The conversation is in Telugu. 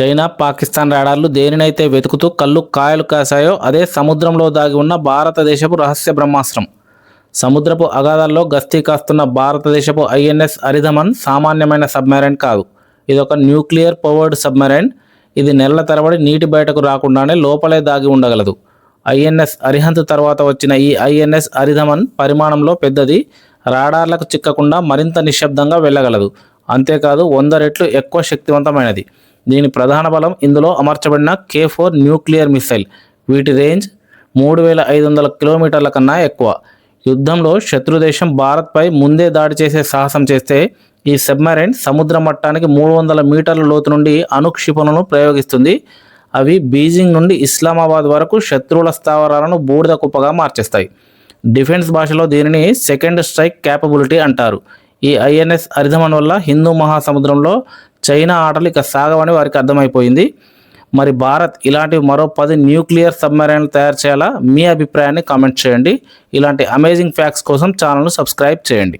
చైనా, పాకిస్తాన్ రాడార్లు దేనినైతే వెతుకుతూ కళ్ళు కాయలు కాశాయో అదే సముద్రంలో దాగి ఉన్న భారతదేశపు రహస్య బ్రహ్మాస్త్రం. సముద్రపు అగాధాల్లో గస్తీ కాస్తున్న భారతదేశపు ఐఎన్ఎస్ అరిధమన్ సామాన్యమైన సబ్మెరైన్ కాదు. ఇదొక న్యూక్లియర్ పవర్డ్ సబ్మెరైన్. ఇది నెలల తరబడి నీటి బయటకు రాకుండానే లోపలే దాగి ఉండగలదు. ఐఎన్ఎస్ అరిహంత్ తర్వాత వచ్చిన ఈ ఐఎన్ఎస్ అరిధమన్ పరిమాణంలో పెద్దది. రాడార్లకు చిక్కకుండా మరింత నిశ్శబ్దంగా వెళ్ళగలదు. అంతేకాదు 100 రెట్లు ఎక్కువ శక్తివంతమైనది. దీని ప్రధాన బలం ఇందులో అమర్చబడిన K4 న్యూక్లియర్ మిసైల్. వీటి రేంజ్ 3500 కిలోమీటర్ల కన్నా ఎక్కువ. యుద్ధంలో శత్రుదేశం భారత్పై ముందే దాడి చేసే సాహసం చేస్తే ఈ సబ్మెరైన్ సముద్ర మట్టానికి 300 మీటర్ల లోతు నుండి అణుక్షిపణులను ప్రయోగిస్తుంది. అవి బీజింగ్ నుండి ఇస్లామాబాద్ వరకు శత్రువుల స్థావరాలను బూడిద కుప్పగా మార్చేస్తాయి. డిఫెన్స్ భాషలో దీనిని సెకండ్ స్ట్రైక్ క్యాపబిలిటీ అంటారు. ఈ ఐఎన్ఎస్ అరిధమన్ వల్ల హిందూ మహాసముద్రంలో చైనా ఆటలు ఇక సాగవని వారికి అర్థమైపోయింది. మరి భారత్ ఇలాంటి మరో 10 న్యూక్లియర్ సబ్మెరైన్లు తయారు చేయాలా? మీ అభిప్రాయాన్ని కామెంట్ చేయండి. ఇలాంటి అమేజింగ్ ఫ్యాక్ట్స్ కోసం ఛానల్ను సబ్స్క్రైబ్ చేయండి.